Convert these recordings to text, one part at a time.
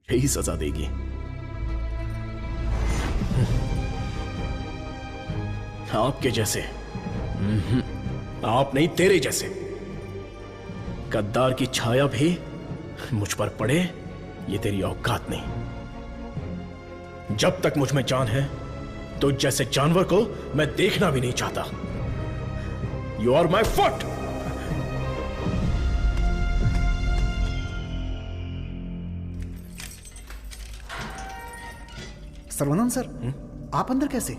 यही सजा देगी। आपके जैसे, आप नहीं, तेरे जैसे गद्दार की छाया भी मुझ पर पड़े, ये तेरी औकात नहीं। जब तक मुझ में जान है तो जैसे जानवर को मैं देखना भी नहीं चाहता। You are my foot. Sarvanand sir, आप अंदर कैसे?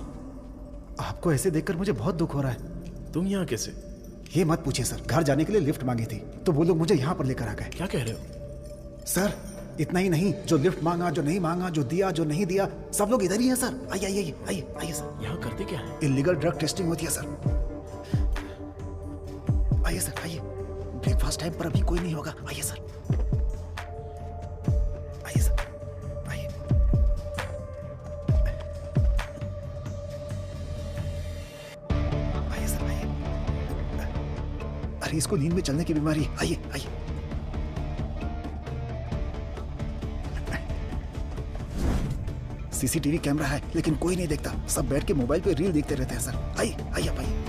आपको ऐसे देखकर मुझे बहुत दुख हो रहा है। तुम यहां कैसे? ये मत पूछिए सर, घर जाने के लिए लिफ्ट मांगी थी तो वो लोग मुझे यहाँ पर लेकर आ गए। क्या कह रहे हो? सर इतना ही नहीं, जो लिफ्ट मांगा, जो नहीं मांगा, जो दिया, जो नहीं दिया, सब लोग इधर ही हैं सर। आइए आइए आइए आइए सर। यहाँ करते क्या है? इलीगल ड्रग टेस्टिंग होती है सर। आइए सर आइए, ब्रेकफास्ट टाइम पर अभी कोई नहीं होगा। आइए सर, आइए सर, आइए। आइए सर आइए। अरे इसको नींद में चलने की बीमारी है। आइए आइए। सीसीटीवी कैमरा है लेकिन कोई नहीं देखता, सब बैठ के मोबाइल पे रील देखते रहते हैं सर। आइए आइए आप आइए।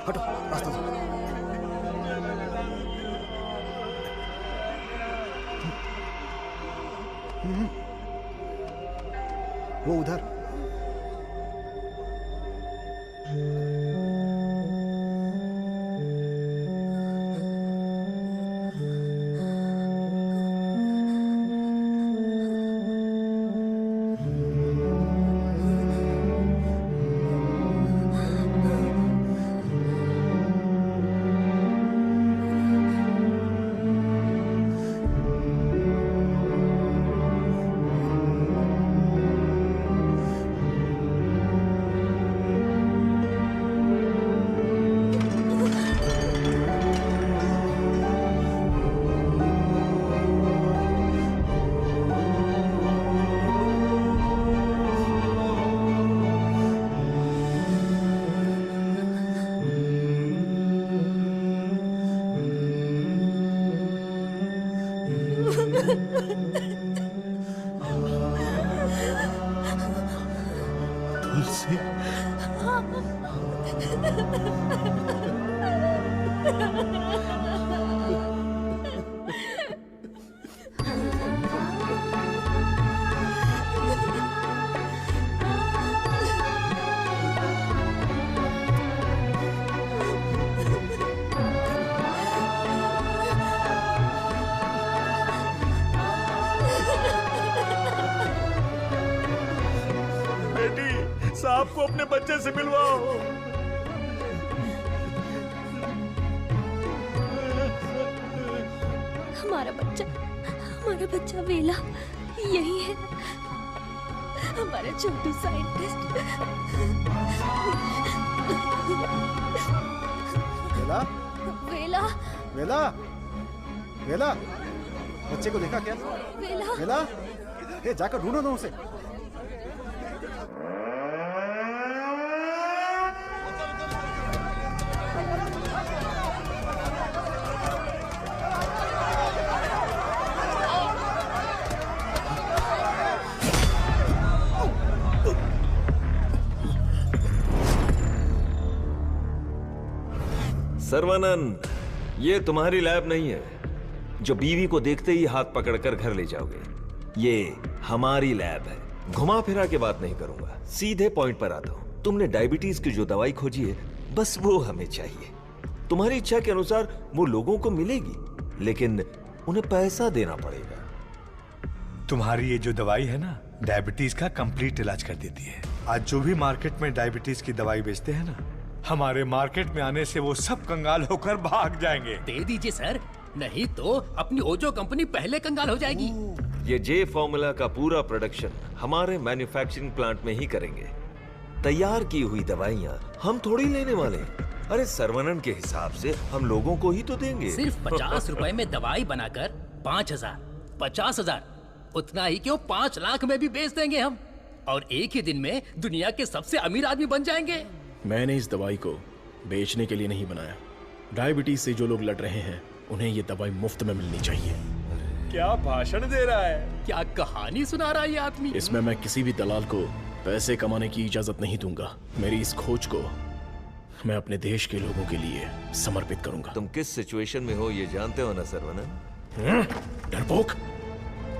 हटो, रास्ता दो। वो उधर। तुलसी, साहब को अपने बच्चे से मिलवाओ। हमारा बच्चा वेला यही है, हमारा छोटू साइंटिस्ट। वेला, वेला, वेला, वेला, बच्चे को देखा क्या? वेला, वेला, ये जाकर ढूंढो ना उसे। सर्वानंद, ये तुम्हारी लैब नहीं है जो बीवी को देखते ही हाथ पकड़कर घर ले जाओगे। ये हमारी लैब है। घुमा फिरा के बात नहीं करूंगा, सीधे पॉइंट पर आता हूं। तुमने डायबिटीज की जो दवाई खोजी है, बस वो हमें चाहिए। तुम्हारी इच्छा के अनुसार वो लोगों को मिलेगी, लेकिन उन्हें पैसा देना पड़ेगा। तुम्हारी ये जो दवाई है ना, डायबिटीज का कंप्लीट इलाज कर देती है। आज जो भी मार्केट में डायबिटीज की दवाई बेचते हैं ना, हमारे मार्केट में आने से वो सब कंगाल होकर भाग जाएंगे। दे दीजिए सर, नहीं तो अपनी ओजो कंपनी पहले कंगाल हो जाएगी। ये जे फॉर्मूला का पूरा प्रोडक्शन हमारे मैन्युफैक्चरिंग प्लांट में ही करेंगे। तैयार की हुई दवाइयाँ हम थोड़ी लेने वाले हैं। अरे सर्वनन के हिसाब से हम लोगों को ही तो देंगे। सिर्फ 50 रुपए में दवाई बनाकर 5,000, 50,000, उतना ही क्यों 5 लाख में भी बेच देंगे हम, और एक ही दिन में दुनिया के सबसे अमीर आदमी बन जाएंगे। मैंने इस दवाई को बेचने के लिए नहीं बनाया। डायबिटीज से जो लोग लड़ रहे हैं उन्हें ये दवाई मुफ्त में मिलनी चाहिए। क्या भाषण दे रहा है? क्या कहानी सुना रहा है ये आदमी? इसमें मैं किसी भी दलाल को पैसे कमाने की इजाजत नहीं दूंगा। मेरी इस खोज को मैं अपने देश के लोगों के लिए समर्पित करूंगा। तुम किस सिचुएशन में हो ये जानते हो ना सर्वनन? डरपोक,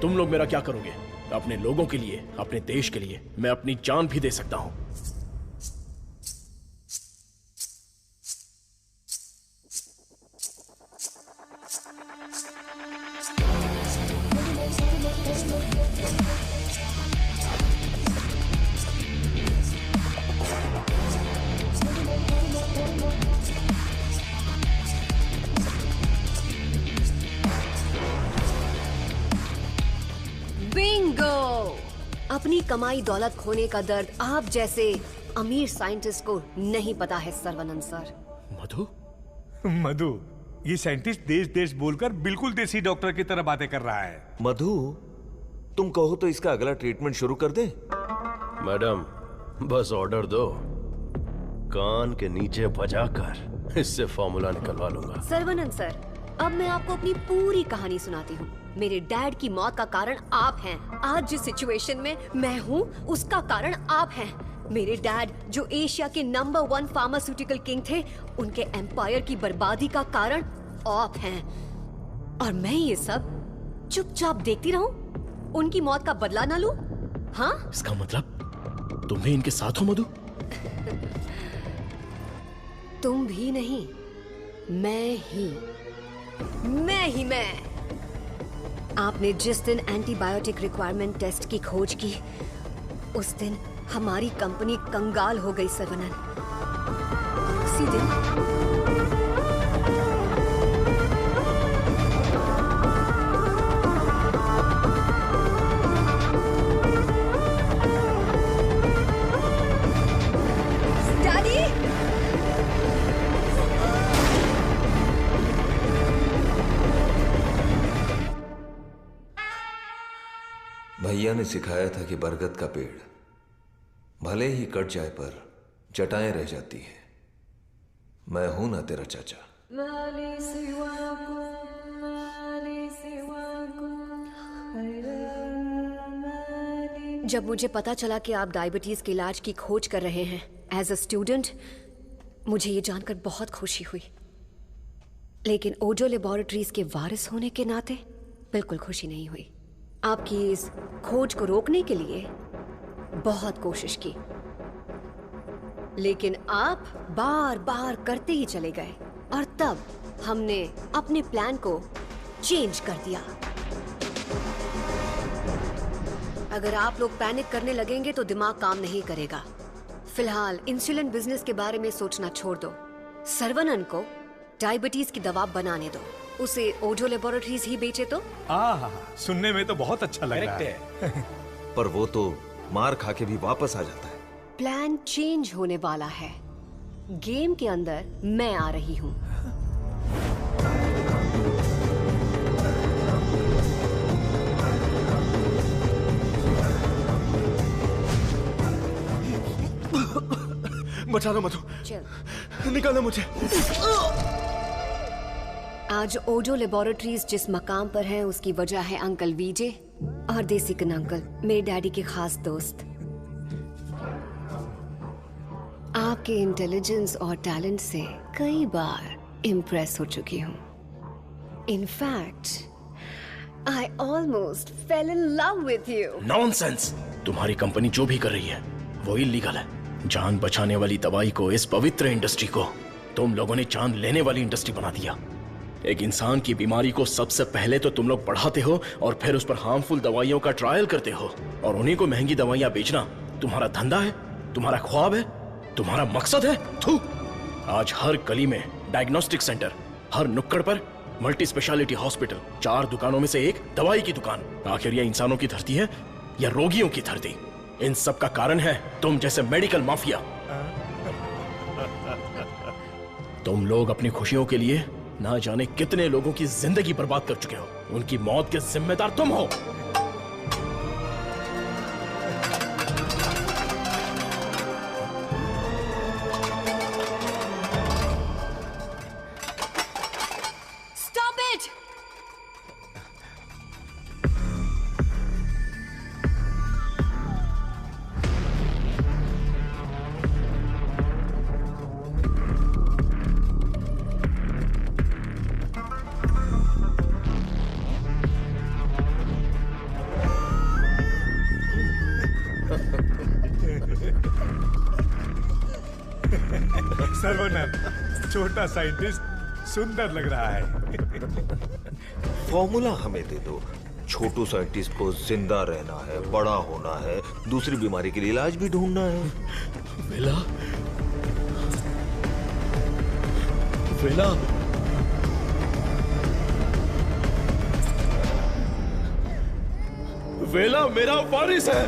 तुम लोग मेरा क्या करोगे? अपने लोगों के लिए, अपने देश के लिए मैं अपनी जान भी दे सकता हूं। बिंगो! अपनी कमाई दौलत खोने का दर्द आप जैसे अमीर साइंटिस्ट को नहीं पता है सर्वनन सर। मधु? मधु, ये साइंटिस्ट देश देश बोलकर बिल्कुल देसी डॉक्टर की तरह बातें कर रहा है। मधु, तुम कहो तो इसका अगला ट्रीटमेंट शुरू कर दें? मैडम, बस ऑर्डर दो, कान के नीचे बजाकर इससे फॉर्मूला निकलवा लूंगा। सर्वनन सर, अब मैं आपको अपनी पूरी कहानी सुनाती हूँ। मेरे डैड की मौत का कारण आप हैं। आज जिस सिचुएशन में मैं हूँ उसका कारण आप हैं। मेरे डैड जो एशिया के नंबर 1 फार्मास्यूटिकल किंग थे, उनके एम्पायर की बर्बादी का कारण आप हैं। और मैं ये सब चुपचाप देखती रहूं? उनकी मौत का बदला ना लूं? हाँ? इसका मतलब तुम भी इनके साथ हो मधु? तुम भी नहीं, मैं ही मैं। आपने जिस दिन एंटीबायोटिक रिक्वायरमेंट टेस्ट की खोज की, उस दिन हमारी कंपनी कंगाल हो गई सर्वनन। उसी दिन भैया ने सिखाया था कि बरगद का पेड़ भले ही कट जाए पर जटाएं रह जाती हैं। मैं हूं ना तेरा चाचा। जब मुझे पता चला कि आप डायबिटीज के इलाज की खोज कर रहे हैं एज अ स्टूडेंट, मुझे ये जानकर बहुत खुशी हुई। लेकिन ओजो लेबोरेटरीज के वारिस होने के नाते बिल्कुल खुशी नहीं हुई। आपकी इस खोज को रोकने के लिए बहुत कोशिश की, लेकिन आप बार बार करते ही चले गए, और तब हमने अपने प्लान को चेंज कर दिया। अगर आप लोग पैनिक करने लगेंगे तो दिमाग काम नहीं करेगा। फिलहाल इंसुलिन बिजनेस के बारे में सोचना छोड़ दो। सर्वनन को डायबिटीज की दवा बनाने दो, उसे ओजो लेबोरेटरीज ही बेचे तो। सुनने में तो बहुत अच्छा लग रहा है। पर वो तो मार खा के भी वापस आ जाता है। प्लान चेंज होने वाला है। गेम के अंदर मैं आ रही हूँ। बचा लो मधु, चल निकालो मुझे। आज ओजो लेबोरेटरीज जिस मकाम पर है उसकी वजह है अंकल वीजे और देसिकन अंकल, मेरे डैडी के खास दोस्त। आपके इंटेलिजेंस और टैलेंट से कई बार इम्प्रेस हो चुकी हूँ। In fact I almost fail in love with you. Nonsense! तुम्हारी कंपनी जो भी कर रही है वो इलीगल है। जान बचाने वाली दवाई को, इस पवित्र इंडस्ट्री को तुम लोगों ने जान लेने वाली इंडस्ट्री बना दिया। एक इंसान की बीमारी को सबसे पहले तो तुम लोग बढ़ाते हो और फिर उस पर हार्मफुल दवाइयों का ट्रायल करते हो, और उन्हीं को महंगी दवाइयां बेचना तुम्हारा धंधा है, तुम्हारा ख्वाब है, तुम्हारा मकसद है। थू! आज हर गली में डायग्नोस्टिक सेंटर, हर नुक्कड़ पर मल्टी स्पेशलिटी हॉस्पिटल, 4 दुकानों में से एक दवाई की दुकान। आखिर ये इंसानों की धरती है या रोगियों की धरती? इन सब का कारण है तुम जैसे मेडिकल माफिया। तुम लोग अपनी खुशियों के लिए ना जाने कितने लोगों की जिंदगी बर्बाद कर चुके हो। उनकी मौत के जिम्मेदार तुम हो। Stop it! सर्वनंद, छोटा साइंटिस्ट सुंदर लग रहा है। फॉर्मूला हमें दे दो। छोटू साइंटिस्ट को जिंदा रहना है, बड़ा होना है, दूसरी बीमारी के लिए इलाज भी ढूंढना है। वेला, वेला, वेला मेरा वारिस है,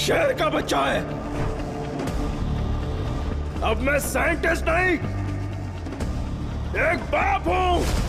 शहर का बच्चा है। अब मैं साइंटिस्ट नहीं, एक बाप हूं।